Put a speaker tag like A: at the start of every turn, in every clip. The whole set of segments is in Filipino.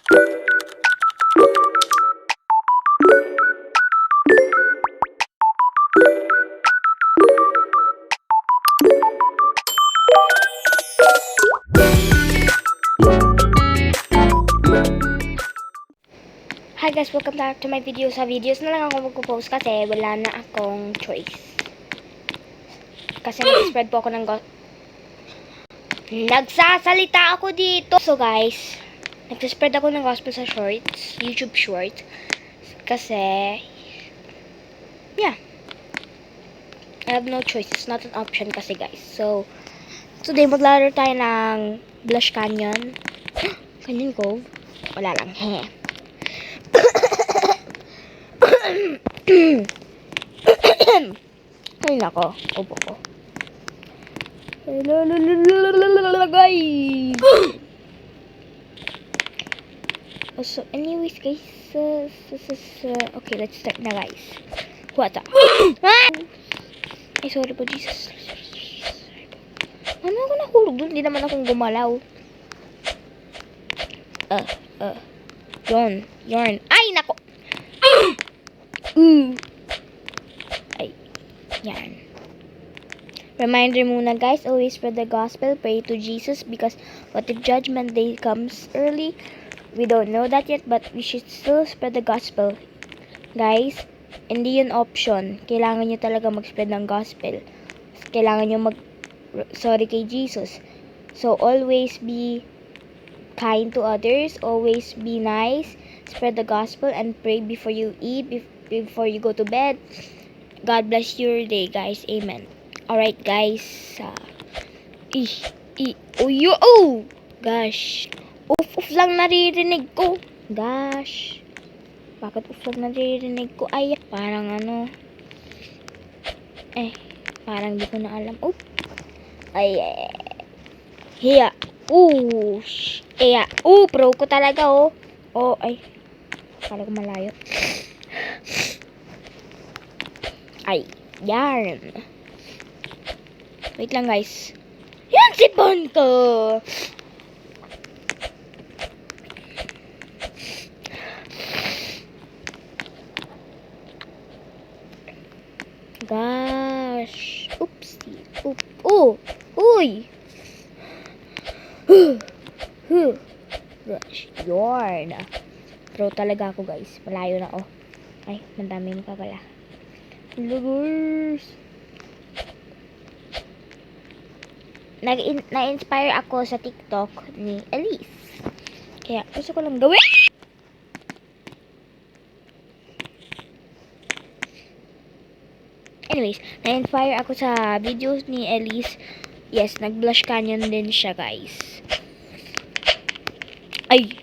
A: Hi guys, welcome back to my video. Sa videos na lang ako magpo-post kasi wala na akong choice. Kasi nag-spread po ako ng nagsasalita ako dito. So guys, nag-spread ako ng gospel sa shorts, YouTube shorts. Kasi, yeah. I have no choice. It's not an option kasi guys. So, today maglalaro tayo ng Blush Canyon. Canyon Cove? Wala lang. Heh. Ay nako, upo ko. Guys. So anyways guys, okay, let's start na guys. What the? Ay sorry po Jesus. Ano ako nahulog doon? Hindi naman akong gumalaw. Yarn. Ay nako. Ay, yan. Reminder muna guys, always spread the gospel, pray to Jesus, because what if judgment day comes early? We don't know that yet, but we should still spread the gospel. Guys, hindi yun option. Kailangan nyo talaga mag-spread ng gospel. Kailangan nyo sorry kay Jesus. So, always be kind to others, always be nice, spread the gospel, and pray before you eat, before you go to bed. God bless your day, guys. Amen. Alright, guys. Gosh. Off lang naririnig ko. Gosh. Bakit off lang naririnig ko? Ay, parang ano. Parang di ko na alam. Ay. Hiya. Pro ko talaga, ay. Kala ko malayo. Ay, yarn. Wait lang, guys. Yan, sipon ko! Gosh. Oopsie. Uy! Gosh, yarn. Pro talaga ako, guys. Malayo na, Ay, mandami pa pala. Lugers. Na-inspire ako sa TikTok ni Elise. Kaya, gusto ko lang gawin. Anyways, na-inspire ako sa videos ni Elise. Yes, nag-Blush Canyon din siya, guys. Ay!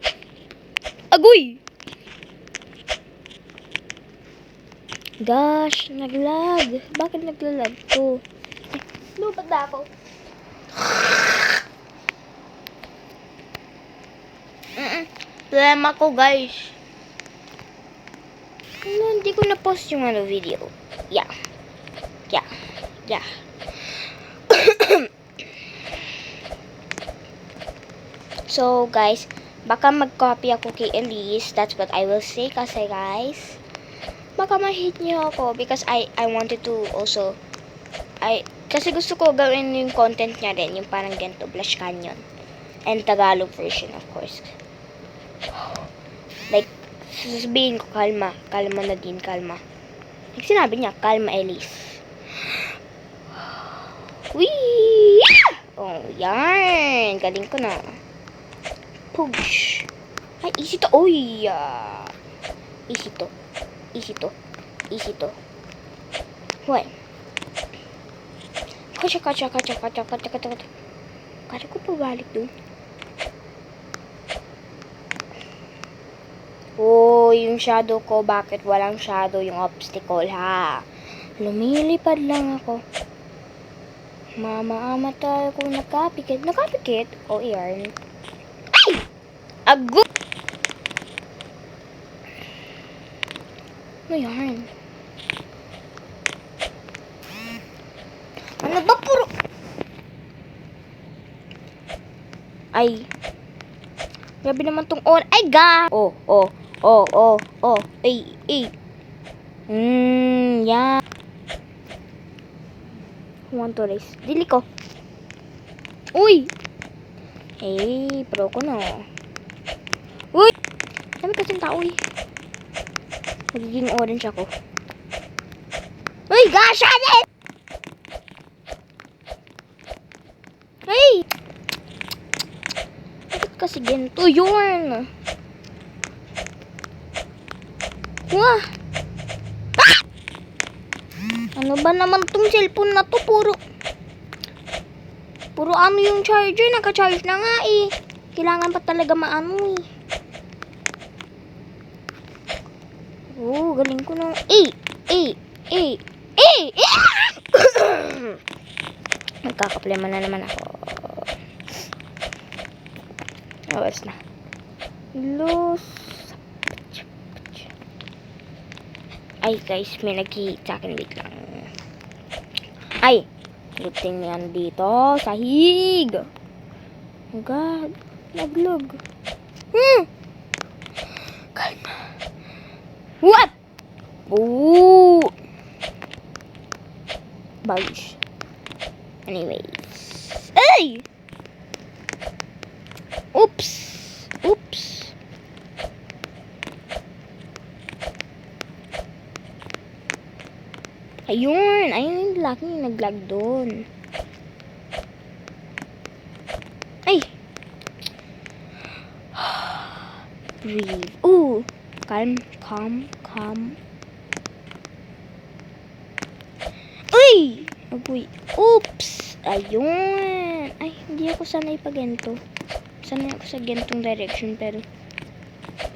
A: Agoy! Gosh, naglag. Bakit naglalag to? Lupat na ako. Problema ko, guys. Hindi ko na-post yung video. Yeah. So, guys, baka mag-copy ako kay Elise. That's what I will say. Kasi, guys, baka ma-hate niyo ako. Because I wanted to also, kasi gusto ko gawin yung content niya rin. Yung parang ganito, Blush Canyon. And Tagalog version, of course. Like, sasabihin ko, kalma na din, kalma. Like, sinabi niya, kalma, Elise. Wee! Oh, yarn. Galing ko na. Push. Ay, easy to. Oy, easy to. What? Kacha. Kala ko pabalik dun. Yung shadow ko, bakit walang shadow yung obstacle, ha? Lumilipad lang ako. Mama-amatay ako nakapikit. Yarn. Ay! Ago! Ano yarn? Ano ba puro? Ay. Grabe naman tong on. Ay, ga! Oh. Ay. Yeah. Who want to race? Dili ko. Uy! Eh, pro ko na. Uy! Dami kasing tao eh. Magiging orange ako. Uy! Gosh! Anet! Hey! Bakit kasi ganito yun? Wah! Ah! Ano ba naman tong cellphone na to? Puro ano yung charger. Naka-charge na nga eh. Kailangan pa talaga maano eh. Oh, galing ko na. Nagkakaplema na naman ako. Awas na. Los. Ay, guys, may nag-hit sa akin. Wait lang. Ay! Good thing yan dito. Sahig! Oh God. Laglog. Kalma. What? Ooh! Bugs. Anyways. Ay! Oops! Ayun yung laki naglag doon. Ay! Breathe. Ooh! Calm. Uy! Agoy. Oops! Ayun! Ay, hindi ako sanay pa ganito. Sanay ako sa gantong direction, pero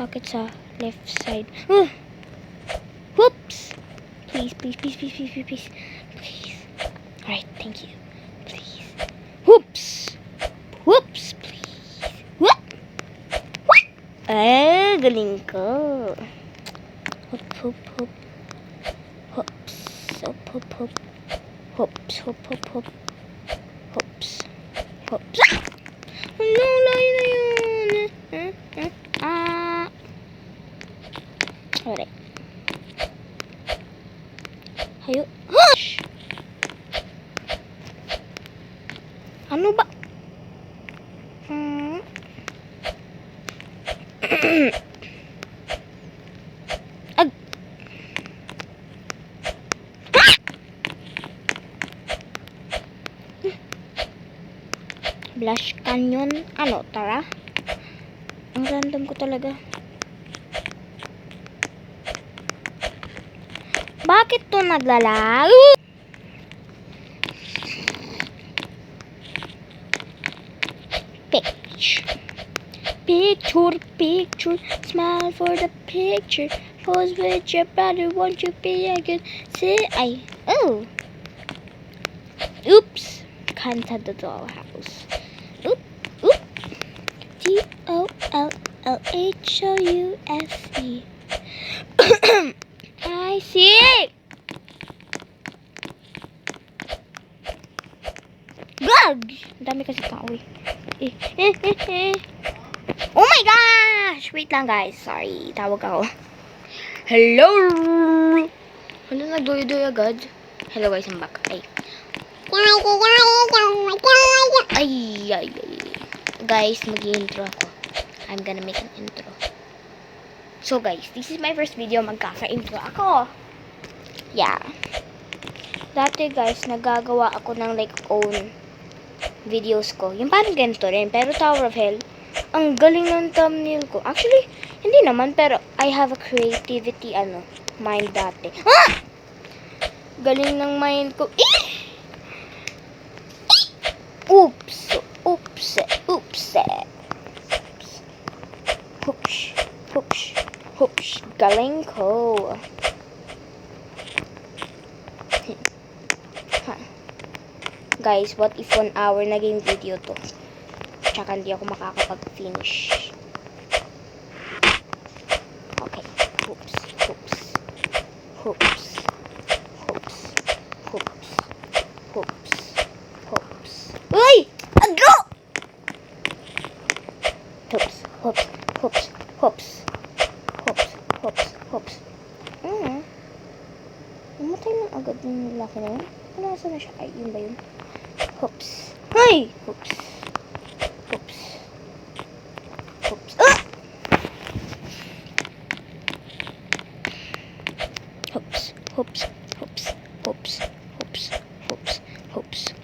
A: bakit sa left side? Whoops! Please. Alright, thank you. Please. Whoops, please. What? Galing ko. Hop. Hops. Wala, layo na yun. Alright. Hayo. Hush! Ano ba? Ag. Blush Canyon. Ano, tara? Ang random ko talaga. Bakit to naglalag? Picture, smile for the picture. Pose with your brother, won't you be a good say? Oops, can't have the dollhouse. Oop. DOLLHOUSE. I see. Gag! Ang dami kasi tao eh. Oh my gosh! Wait lang guys. Sorry. Tawag ako. Hello! Ano nagdoy-doy agad? Hello guys, I'm back. Ay. Guys, mag-i-intro ako. I'm gonna make an intro. So guys, this is my first video. Magkaka-intro ako. Yeah. Dati guys, nagagawa ako ng like own videos ko. Yung parang ganito rin. Pero Tower of Hell, ang galing ng thumbnail ko. Actually, hindi naman. Pero I have a creativity, mind dati. Galing ng mind ko. Oops. Galing ko. Guys, what if 1 hour naging video to? Tsaka hindi ako makakapag-finish. Okay. Hoops. Uy! Ago! Hoops. Hops. Hops. Hops. Hops. Namatay lang agad yung laki na yun. Ano, nasa na siya? Ay, yun ba yun? Hops. Hey! Hops. Hops. Hops. Ah! Hops. Hops. Hops. Hops. Hops. Hops. Hops.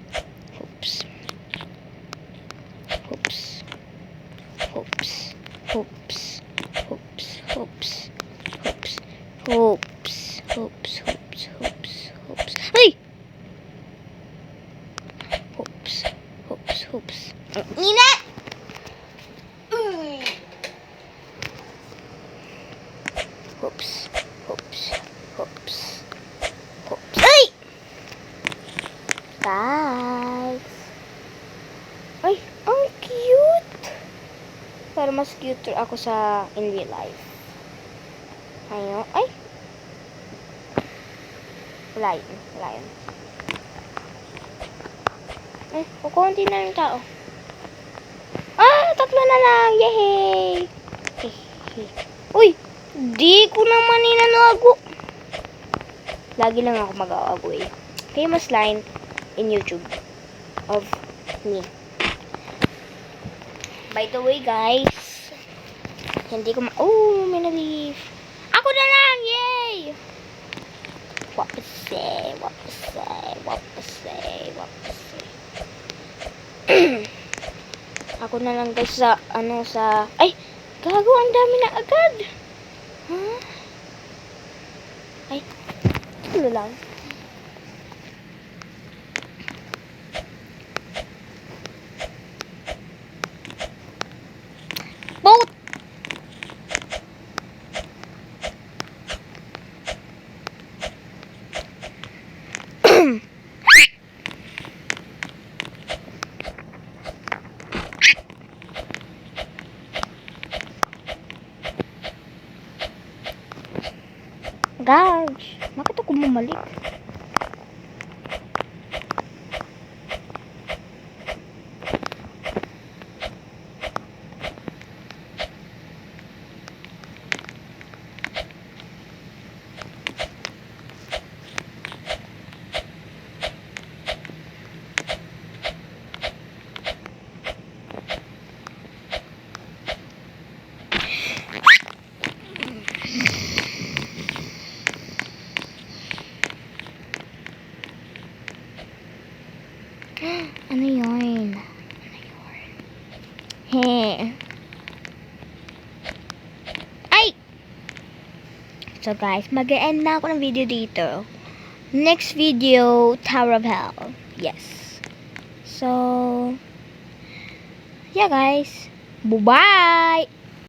A: Hops. Hops. Hops. Hops. Hops. Hops. Hops. Hops. Hops. Hops. Hops. Hops. Hey! Hops. Hops. Hops. Nina! Hops. Hops. Hops. Hops. Ay! Guys. Ay, ang cute. Pero mas cuter ako sa in real life. Ayun. Ay! Wala yun. Wala yun. Ay, kukunti na yung tao. Ah! 3 na lang! Yay! Uy! Di ko naman inanago. Lagi lang ako mag-aago eh. Famous line in YouTube of me. By the way, guys, hindi ko oh, may na-leave. Ako na lang! Yay! Wapase, wapase, wapase, wapase. Ako na lang guys sa, sa, ay, gago, ang dami na agad. Huh? Ay, ano lang. Boat! Gosh, bakit ako bumalik? Ano yun? He. Ay! So guys, mag-e-end na ako ng video dito. Next video, Tower of Hell. Yes. So, yeah guys. Bye-bye!